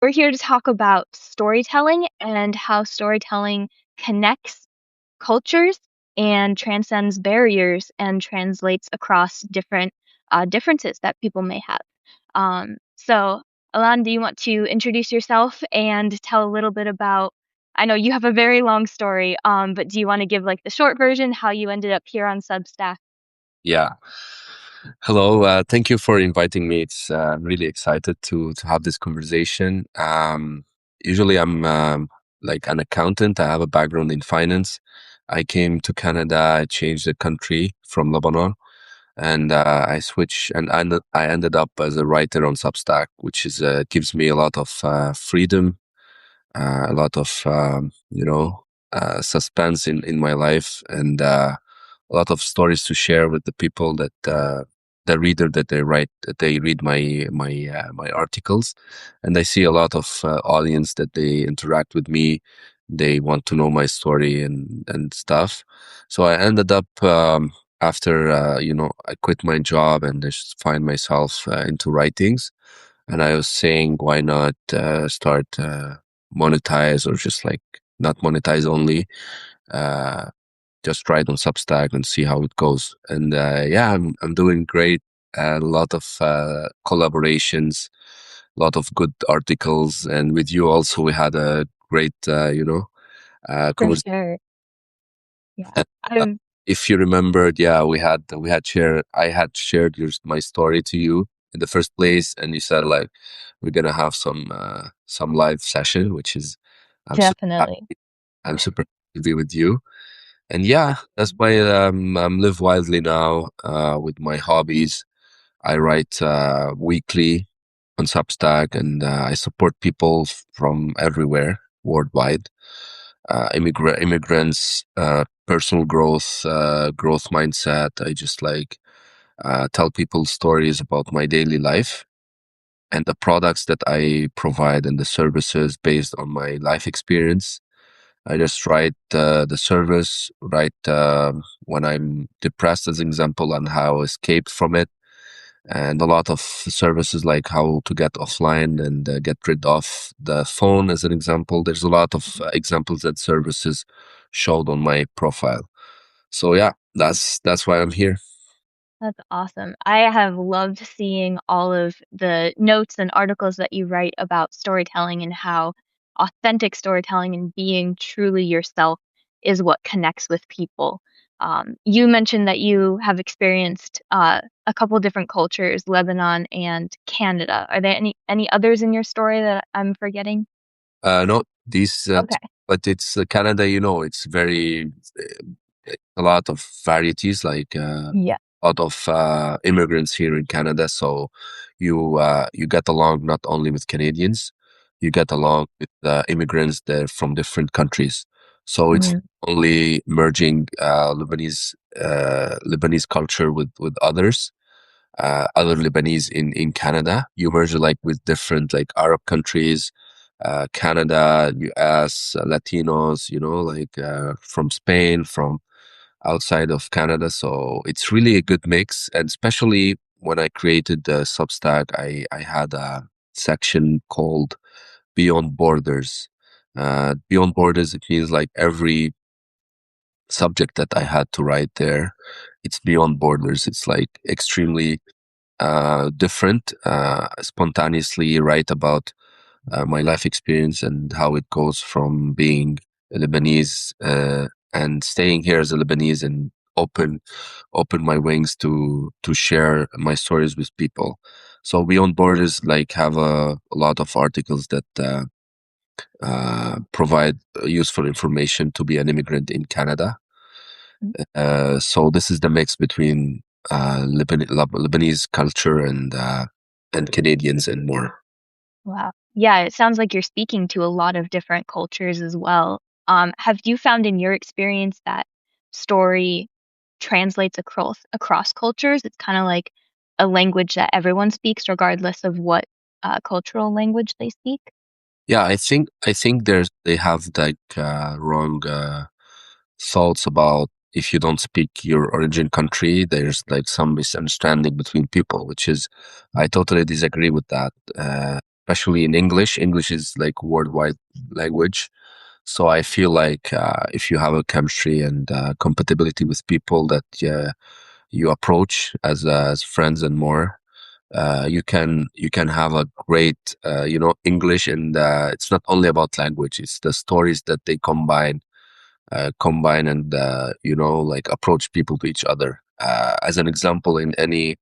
We're here to talk about storytelling and how storytelling connects cultures and transcends barriers and translates across different differences that people may have. So, Alan, do you want to introduce yourself and tell a little bit about? I know you have a very long story, but do you want to give like the short version, how you ended up here on Substack? Yeah. Hello. Thank you for inviting me. It's really excited to have this conversation. Usually, I'm like an accountant. I have a background in finance. I came to Canada. I changed the country from Lebanon, and I switched. And I ended up as a writer on Substack, which is gives me a lot of freedom, a lot of suspense in my life, and a lot of stories to share with the people that the reader that they read my articles. And I see a lot of audience that they interact with me. They want to know my story and stuff. So I ended up after I quit my job and just find myself into writings. And I was saying, why not start monetize, or just like not monetize only, uh, just write on Substack and see how it goes. And yeah, I'm doing great. A lot of collaborations, a lot of good articles, and with you also we had a great For conversation. sure. Yeah. Uh, I'm if you remembered, yeah, we had shared. I had shared my story to you in the first place, and you said like we're gonna have some live session, which is I'm super definitely. happy. I'm super happy to be with you. And yeah, that's why I'm live wildly now with my hobbies. I write weekly on Substack, and I support people from everywhere worldwide. Immigrants, personal growth mindset. I just like tell people stories about my daily life and the products that I provide and the services based on my life experience. I just write the service, write when I'm depressed, as an example, and how I escaped from it, and a lot of services like how to get offline and get rid of the phone, as an example. There's a lot of examples that services showed on my profile. So yeah, that's why I'm here. That's awesome. I have loved seeing all of the notes and articles that you write about storytelling and how authentic storytelling and being truly yourself is what connects with people. You mentioned that you have experienced a couple different cultures, Lebanon and Canada. Are there any others in your story that I'm forgetting? No, these, Okay. but it's Canada. It's very a lot of varieties, like Yeah. a lot of immigrants here in Canada. So you get along not only with Canadians, you get along with immigrants that are from different countries. So it's Mm, only merging Lebanese culture with others. Other Lebanese in Canada. You merge like with different like Arab countries, Canada, US, Latinos, like from Spain, from outside of Canada. So it's really a good mix. And especially when I created the Substack, I had a section called Beyond Borders. Beyond Borders, it means like every subject that I had to write there, it's beyond borders. It's like extremely different, spontaneously write about my life experience and how it goes from being a Lebanese and staying here as a Lebanese, and open my wings to share my stories with people. So Beyond Borders like have a lot of articles that provide useful information to be an immigrant in Canada. So this is the mix between Lebanese culture and Canadians and more. wow. Yeah, it sounds like you're speaking to a lot of different cultures as well. Have you found in your experience that story translates across cultures? It's kind of like a language that everyone speaks, regardless of what cultural language they speak. Yeah, I think they have like wrong thoughts about if you don't speak your origin country, there's like some misunderstanding between people, which is I totally disagree with that. especially in English. English is like worldwide language. So I feel like if you have a chemistry and compatibility with people that you approach as friends and more, you can have a great English, and it's not only about language; it's the stories that they combine and like approach people to each other. As an example, in any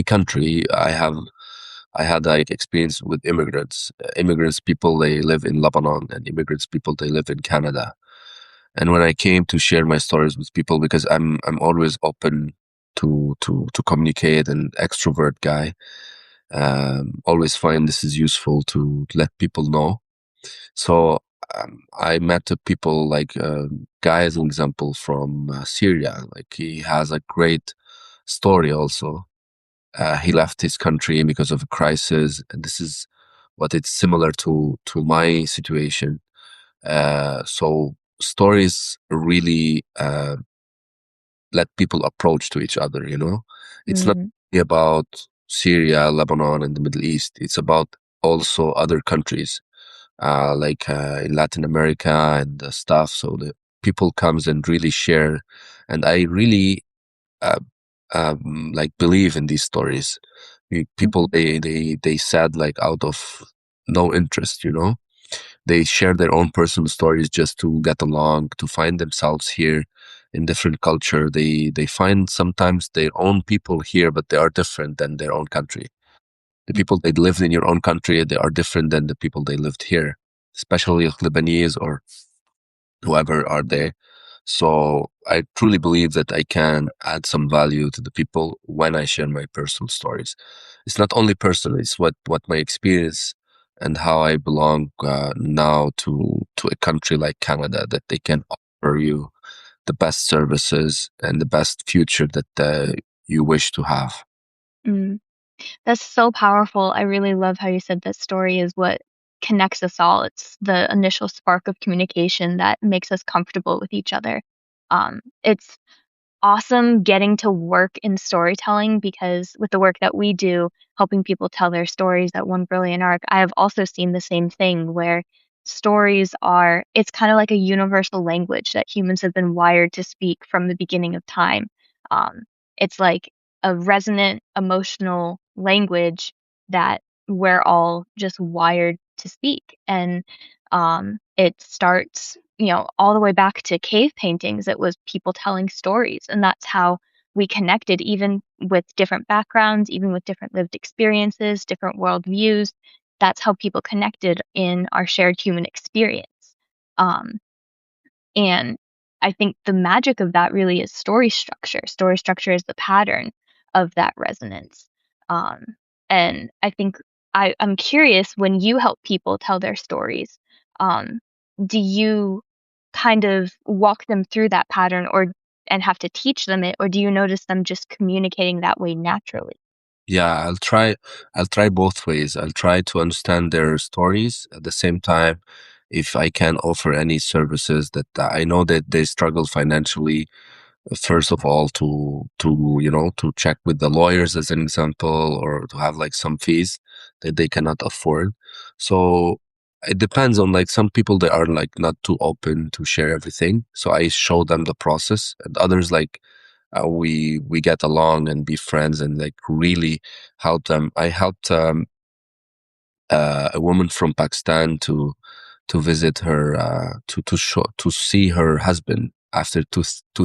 country, I had like experience with immigrants. Immigrants people they live in Lebanon, and immigrants people they live in Canada. And when I came to share my stories with people, because I'm always open to communicate and extrovert guy, always find this is useful to let people know. So I met people like guy as an example from Syria. Like he has a great story also. He left his country because of a crisis, and this is what it's similar to my situation. So stories really let people approach to each other. It's not Mm, about Syria, Lebanon, and the Middle East. It's about also other countries, like in Latin America and stuff. So the people comes and really share, and I really uh, like believe in these stories. People mhm, they said like out of no interest, they share their own personal stories just to get along, to find themselves here in different culture. They find sometimes their own people here, but they are different than their own country. The mm, people they lived in your own country, they are different than the people they lived here, especially Lebanese or whoever are there. So I truly believe that I can add some value to the people when I share my personal stories. It's not only personal; it's what my experience and how I belong now to a country like Canada, that they can offer you the best services and the best future that you wish to have. mm. That's so powerful. I really love how you said that story is what connects us all. It's the initial spark of communication that makes us comfortable with each other. It's awesome getting to work in storytelling because with the work that we do, helping people tell their stories at One Brilliant Arc, I have also seen the same thing where stories are, it's kind of like a universal language that humans have been wired to speak from the beginning of time. Um, it's like a resonant emotional language that we're all just wired to speak. And it starts, all the way back to cave paintings. It was people telling stories, and that's how we connected, even with different backgrounds, even with different lived experiences, different worldviews. That's how people connected in our shared human experience. Um, and I think the magic of that really is story structure. Story structure is the pattern of that resonance. Um, and I think I'm curious when you help people tell their stories, um, do you kind of walk them through that pattern or and have to teach them it, or do you notice them just communicating that way naturally? Yeah, I'll try both ways. I'll try to understand their stories at the same time. If I can offer any services that I know that they struggle financially, first of all, to check with the lawyers as an example, or to have like some fees that they cannot afford. So it depends on, like, some people they are like not too open to share everything. So I show them the process, and others like we get along and be friends and like really help them. I helped a woman from Pakistan to visit her to see her husband after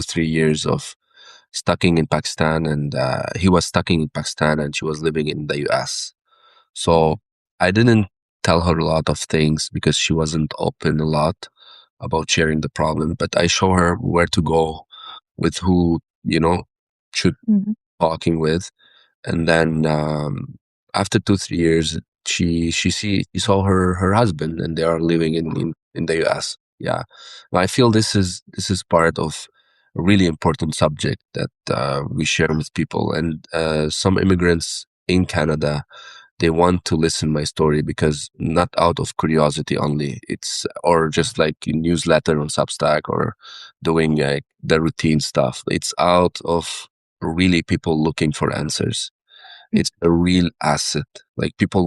3 years of stucking in Pakistan, and he was stucking in Pakistan and she was living in the US. So I didn't tell her a lot of things because she wasn't open a lot about sharing the problem, but I show her where to go, with who, should Mhm. talking with. And then after 2 3 years, she saw her husband, and they are living in the US. Yeah, and I feel this is part of a really important subject that we share with people. And some immigrants in Canada, they want to listen my story, because not out of curiosity only, it's or just like a newsletter on Substack, or doing the routine stuff. It's out of really people looking for answers. Mm. It's a real asset. Like people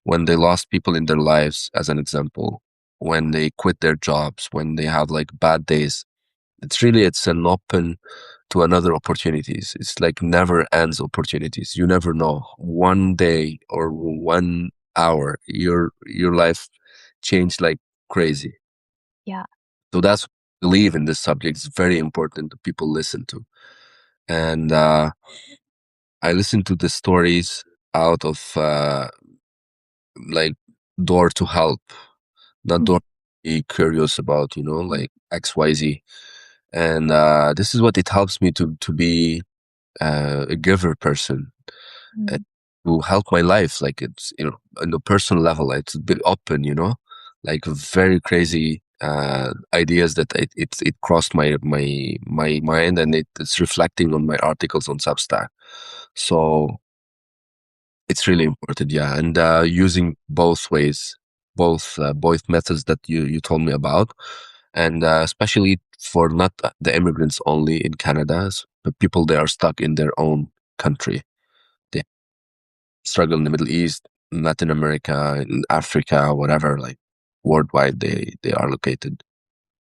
when they lost people in their lives, as an example, when they quit their jobs, when they have like bad days, it's an open to another opportunities. It's like never ends opportunities. You never know. One day or 1 hour, your life changed like crazy. Yeah. So that's what I believe in this subject. It's very important that people listen to. And I listen to the stories out of like door to help, not door Mhm. to be curious about, like XYZ. And this is what it helps me to be a giver person, uh, Mm. to help my life. Like it's, on a personal level, it's a bit open, like very crazy ideas that it crossed my mind, and it's reflecting on my articles on Substack. So it's really important, yeah. And using both ways, both methods that you told me about, and especially for not the immigrants only in Canada, but people that are stuck in their own country. They struggle in the Middle East, Latin America, in Africa, whatever, like worldwide they are located.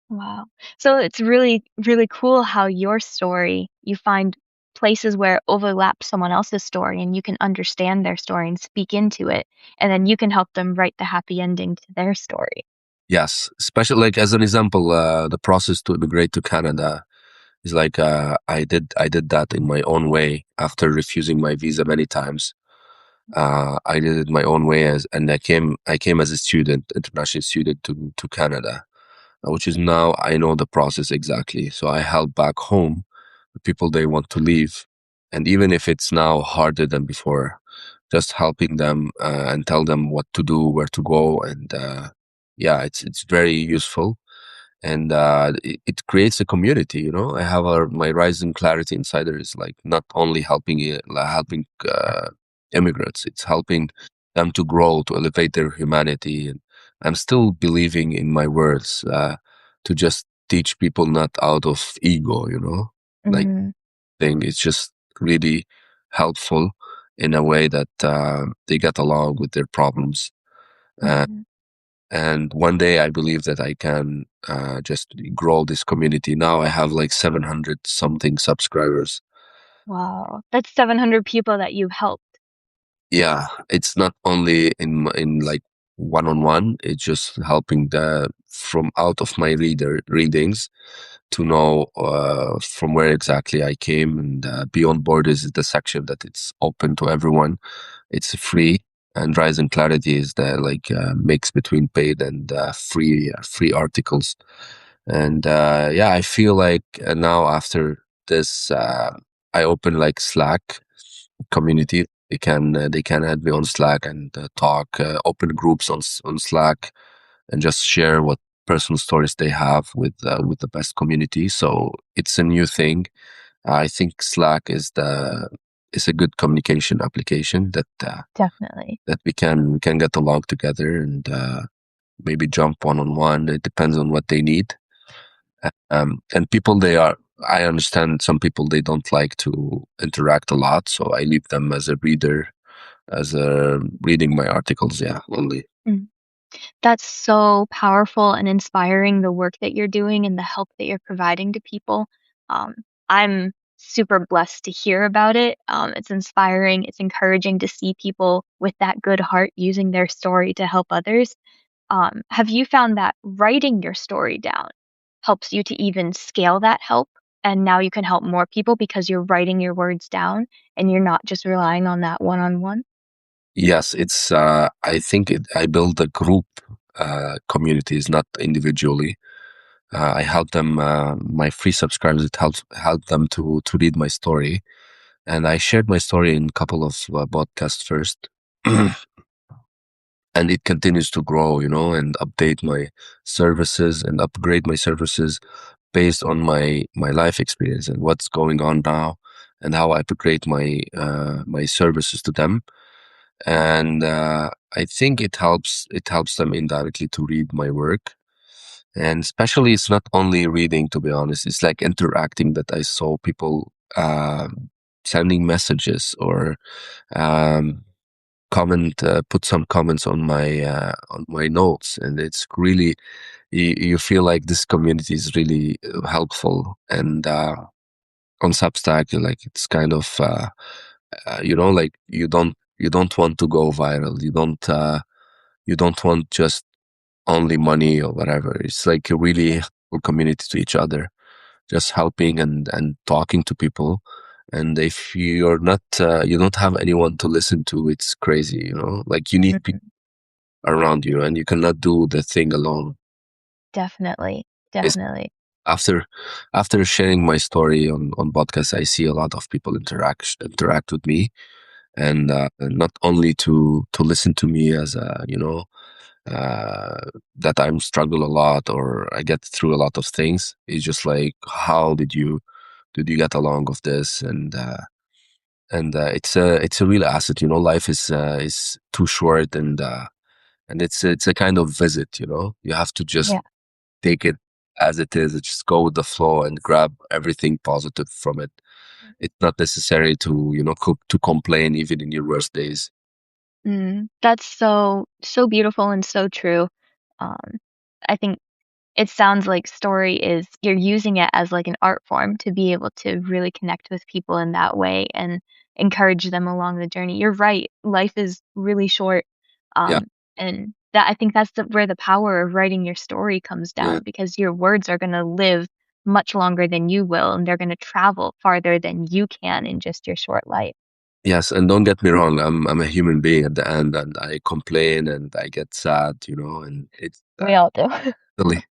Wow. So it's really, really cool how your story, you find places where it overlaps someone else's story and you can understand their story and speak into it. And then you can help them write the happy ending to their story. Yes, especially like as an example, the process to immigrate to Canada is like I did that in my own way after refusing my visa many times. I did it my own way, and I came as a student, international student to Canada, which is now I know the process exactly. So I help back home the people they want to leave, and even if it's now harder than before, just helping them and tell them what to do, where to go, and yeah, it's very useful, and it creates a community. I have my Rising Clarity Insider is like not only helping immigrants, it's helping them to grow, to elevate their humanity. And I'm still believing in my words, to just teach people not out of ego, like Mm, thing. It's just really helpful in a way that they get along with their problems. Uh, mhm. and one day I believe that I can just grow this community. Now I have like 700 something subscribers. Wow. That's 700 people that you've helped. Yeah, it's not only in like one on one. It's just helping the from out of my readings to know from where exactly I came. And Beyond Borders is the section that it's open to everyone. It's free, and Rise and Clarity is the like mix between paid and free articles. And yeah, I feel like now after this, I open like Slack community. They can add me on Slack and talk, open groups on Slack, and just share what personal stories they have with the best community. So it's a new thing. I think Slack is a good communication application Definitely. that we can get along together, and maybe jump one on one. It depends on what they need. And people they are. I understand some people they don't like to interact a lot, so I leave them as a reader, as a reading my articles. Yeah, only. Mm. That's so powerful and inspiring, the work that you're doing and the help that you're providing to people. Um, I'm super blessed to hear about it. It's inspiring, it's encouraging to see people with that good heart using their story to help others. Have you found that writing your story down helps you to even scale that help? And now you can help more people because you're writing your words down and you're not just relying on that one on one? Yes, it's. I think I build a group communities, not individually. I help them. My free subscribers. It help them to read my story, and I shared my story in a couple of podcasts first, and it continues to grow. And update my services and upgrade my services based on my life experience and what's going on now, and how I upgrade my services to them. And I think it helps them indirectly to read my work. And especially it's not only reading, to be honest, it's like interacting that I saw people sending messages or um, put some comments on my notes, and it's really you feel like this community is really helpful. And on Substack, like it's kind of like you don't want to go viral. You don't want just only money or whatever. It's like a really helpful community to each other, just helping and talking to people. And if you're not, you don't have anyone to listen to, it's crazy, like you need people Mhm. around you and you cannot do the thing alone. Definitely, It's definitely. after after sharing my story on podcast, I see a lot of people interact with me, and not only to listen to me as a that I'm struggle a lot or I get through a lot of things. It's just like, how did you get along with this? And it's a real asset. Life is too short, and it's a kind of visit. You have to just Yeah. take it as it is, and just go with the flow and grab everything positive from it. It's not necessary to to complain even in your worst days. That's so beautiful and so true. Um, I think it sounds like story is you're using it as like an art form to be able to really connect with people in that way and encourage them along the journey. You're right. Life is really short. Yeah, And that I think that's where the power of writing your story comes yeah. down because your words are going to live much longer than you will and they're going to travel farther than you can in just your short life. Yes, and don't get me wrong, I'm a human being at the end, and I complain and I get sad, and it's We all do. totally,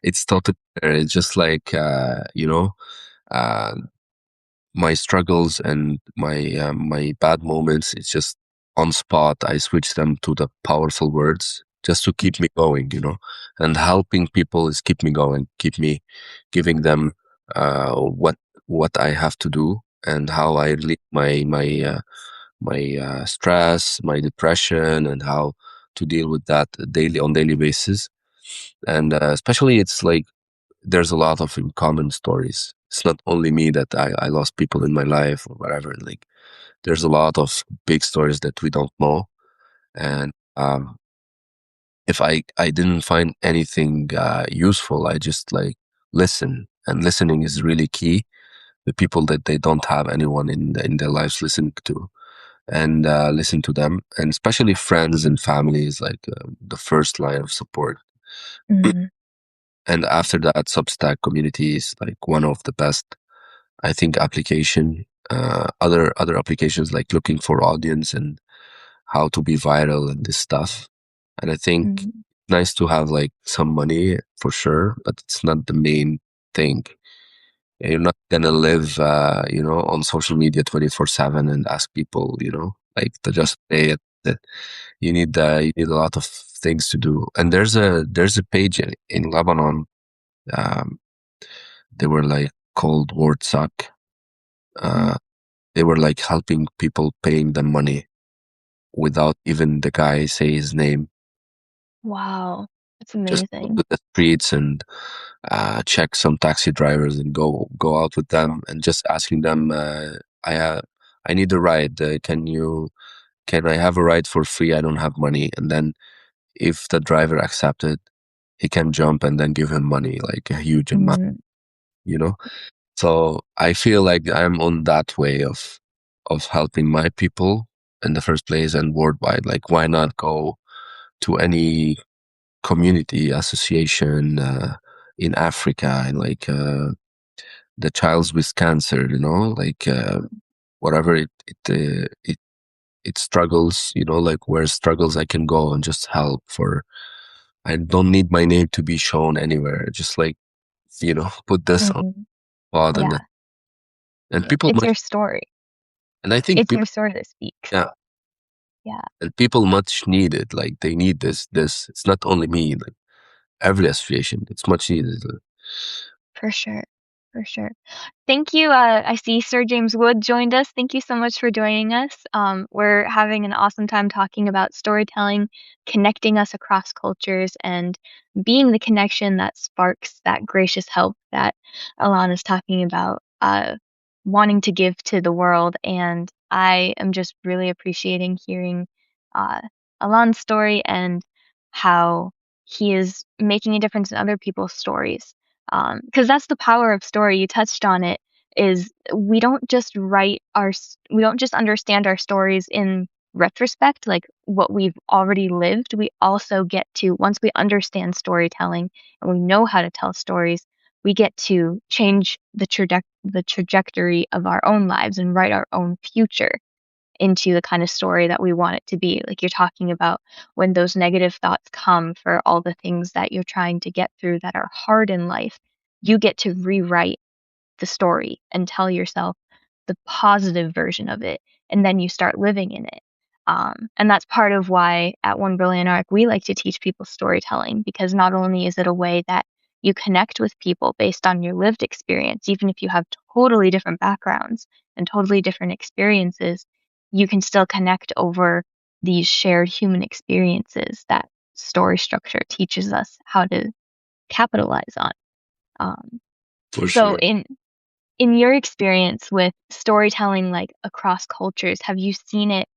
it's totally fair. It's just like uh, my struggles and my bad moments. It's just on spot. I switch them to the powerful words just to keep me going, and helping people is keep me going, keep me giving them what I have to do and how I relieve my stress, my depression, and how to deal with that daily basis. And especially, it's like there's a lot of in common stories. It's not only me that I lost people in my life or whatever. Like there's a lot of big stories that we don't know. And if I didn't find anything useful, I just like listen. And listening is really key. The people that they don't have anyone in their lives listening to, and listen to them, and especially friends and family is like the first line of support. Mhm. And after that, Substack community is like one of the best, I think, application. Other applications like looking for audience and how to be viral and this stuff. And I think Mhm. nice to have like some money for sure, but it's not the main thing. You're not gonna live, on social media 24/7 and ask people, like to just pay it. You need a lot of things to do. And there's a page in Lebanon. Um, they were like called Word Suck. Mm. Uh, they were like helping people paying them money without even the guy say his name. Wow. That's Just go amazing. to the streets and check some taxi drivers and go out with them and just asking them, I need a ride. Can I have a ride for free? I don't have money. And then if the driver accepted, he can jump and then give him money, like a huge amount, Mm. you know? So I feel like I'm on that way of helping my people in the first place and worldwide. Like, why not go to any community association in Africa and like the childs with cancer, like whatever it struggles, like where struggles I can go and just help for. I don't need my name to be shown anywhere. Just like put this on Mhm. pod, and Yeah. and people It's much, your story. and I think It's your people, story that speaks. yeah, Yeah, and people much need it. Like they need this. It's not only me. Like every association, it's much needed. for sure. For sure. Thank you. I see Sir James Wood joined us. Thank you so much for joining us. We're having an awesome time talking about storytelling, connecting us across cultures, and being the connection that sparks that gracious help that Alana's talking about. wanting to give to the world. And I am just really appreciating hearing uh, Alan's story and how he is making a difference in other people's stories. Because that's the power of story. You touched on it. Is we don't just understand our stories in retrospect, like what we've already lived. We also get to, once we understand storytelling and we know how to tell stories, we get to change the trajectory of our own lives and write our own future into the kind of story that we want it to be. Like you're talking about when those negative thoughts come for all the things that you're trying to get through that are hard in life, you get to rewrite the story and tell yourself the positive version of it, and then you start living in it. And that's part of why at One Brilliant Arc we like to teach people storytelling, because not only is it a way that you connect with people based on your lived experience, even if you have totally different backgrounds and totally different experiences, you can still connect over these shared human experiences that story structure teaches us how to capitalize on. Um, For so sure. in your experience with storytelling, like across cultures, have you seen it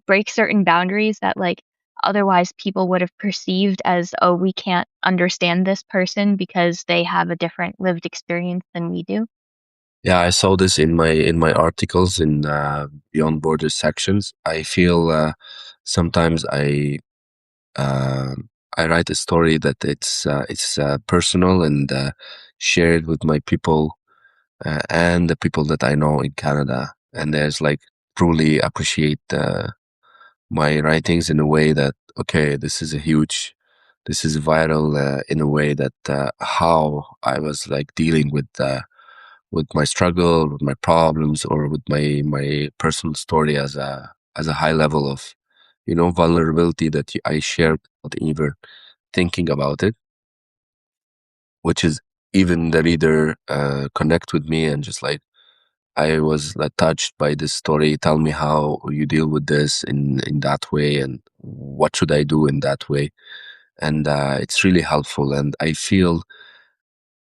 break certain boundaries that like otherwise people would have perceived as, oh, we can't understand this person because they have a different lived experience than we do? Yeah, I saw this in my articles in Beyond Borders sections. I feel sometimes uh, I write a story that it's personal and shared with my people and the people that I know in Canada, and there's like truly appreciate my writings in a way that okay, this is viral in a way that how I was like dealing with my struggle, with my problems, or with my personal story as a high level of vulnerability that I shared without even thinking about it, which is even the reader connect with me and just like I was like touched by this story. Tell me how you deal with this in that way, and what should I do in that way. And it's really helpful. And I feel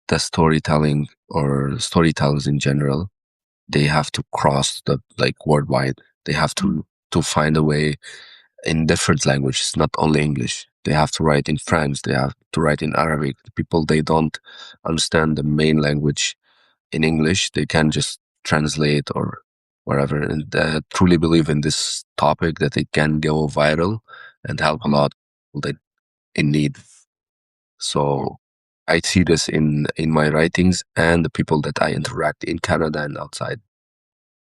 the storytelling or storytellers in general, they have to cross the like worldwide. They have to find a way in different languages, not only English. They have to write in French. They have to write in Arabic. The people they don't understand the main language in English, they can just translate or whatever. And truly believe in this topic that it can go viral and help a Mm. lot of people that in need. So I see this in my writings and the people that I interact in Canada and outside.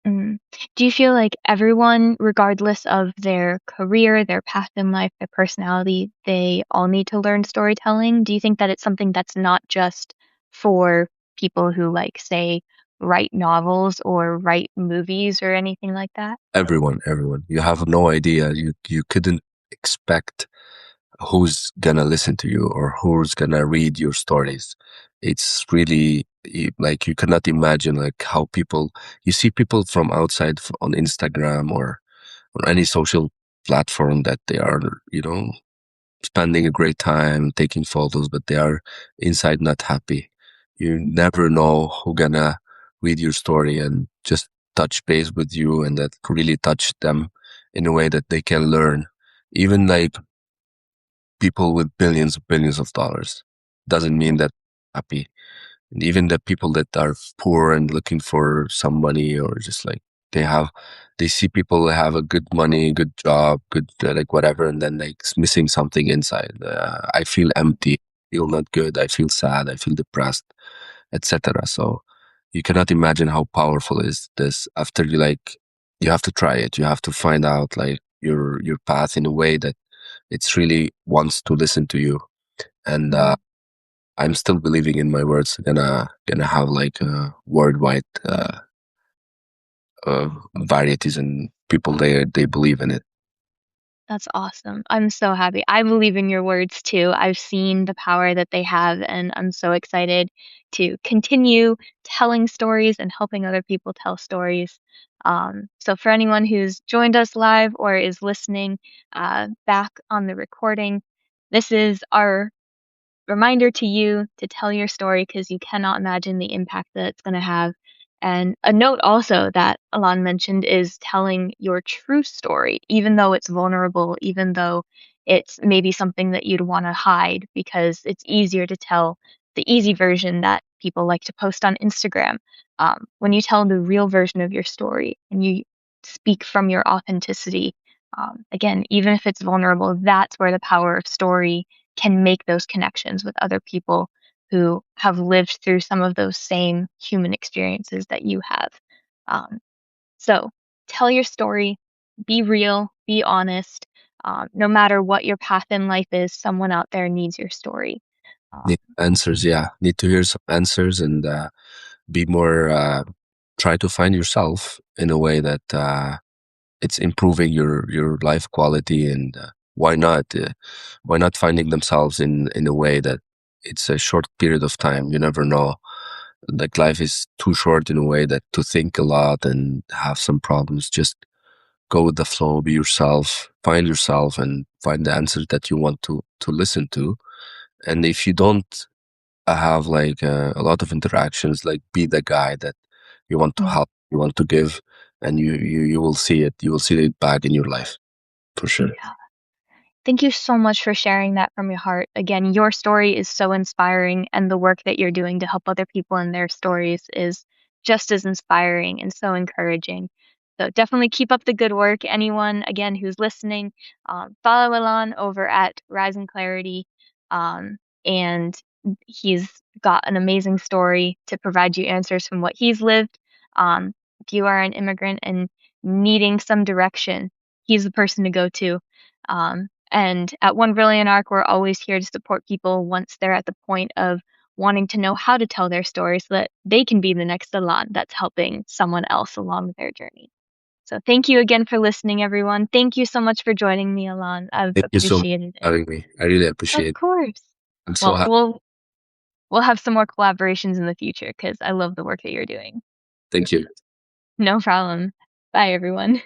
Mm. Do you feel like everyone, regardless of their career, their path in life, their personality, they all need to learn storytelling? Do you think that it's something that's not just for people who, like, say, write novels or write movies or anything like that? Everyone. You have no idea. You couldn't expect who's gonna listen to you or who's gonna read your stories. It's really like you cannot imagine like how people you see people from outside on Instagram or on any social platform that they are spending a great time taking photos, but they are inside not happy. You never know who gonna read your story and just touch base with you and that really touch them in a way that they can learn. Even like people with billions of dollars doesn't mean that happy. And even the people that are poor and looking for some money or just like they have, they see people have a good money, good job, good like whatever, and then like it's missing something inside. I feel empty, feel not good, I feel sad, I feel depressed, etc. So you cannot imagine how powerful is this after you like you have to try it. You have to find out like your path in a way that it's really wants to listen to you. And Mm. I'm still believing in my words. Gonna have like worldwide varieties and people they believe in it. That's awesome. I'm so happy. I believe in your words too. I've seen the power that they have, and I'm so excited to continue telling stories and helping other people tell stories. So, for anyone who's joined us live or is listening back on the recording, this is our reminder to you to tell your story because you cannot imagine the impact that it's going to have. And a note also that Alon mentioned is telling your true story, even though it's vulnerable, even though it's maybe something that you'd want to hide because it's easier to tell the easy version that people like to post on Instagram. When you tell the real version of your story and you speak from your authenticity, again, even if it's vulnerable, that's where the power of story can make those connections with other people who have lived through some of those same human experiences that you have. Um, so tell your story, be real, be honest. No matter what your path in life is, someone out there needs your story. Um, Need answers, yeah. Need to hear some answers and be more, try to find yourself in a way that it's improving your life quality. And why not finding themselves in a way that it's a short period of time. You never know. Like life is too short in a way that to think a lot and have some problems. Just go with the flow, be yourself, and find the answers that you want to listen to. And if you don't have like a lot of interactions, like be the guy that you want to mm, help, you want to give, and you will see it. You will see it back in your life for sure. yeah. Thank you so much for sharing that from your heart. Again, your story is so inspiring, and the work that you're doing to help other people in their stories is just as inspiring and so encouraging. So definitely keep up the good work. Anyone, again, who's listening, follow Alon over at Rise and Clarity. Um, and he's got an amazing story to provide you answers from what he's lived. If you are an immigrant and needing some direction, he's the person to go to. And at One Brilliant Arc, we're always here to support people once they're at the point of wanting to know how to tell their story so that they can be the next Alon that's helping someone else along their journey. So thank you again for listening, everyone. Thank you so much for joining me, Alon. I've Thank you so much appreciated for it. having me. I really Of appreciate it. course. I'm so Well, happy. we'll have some more collaborations in the future because I love the work that you're doing. Thank you. No problem. Bye, everyone.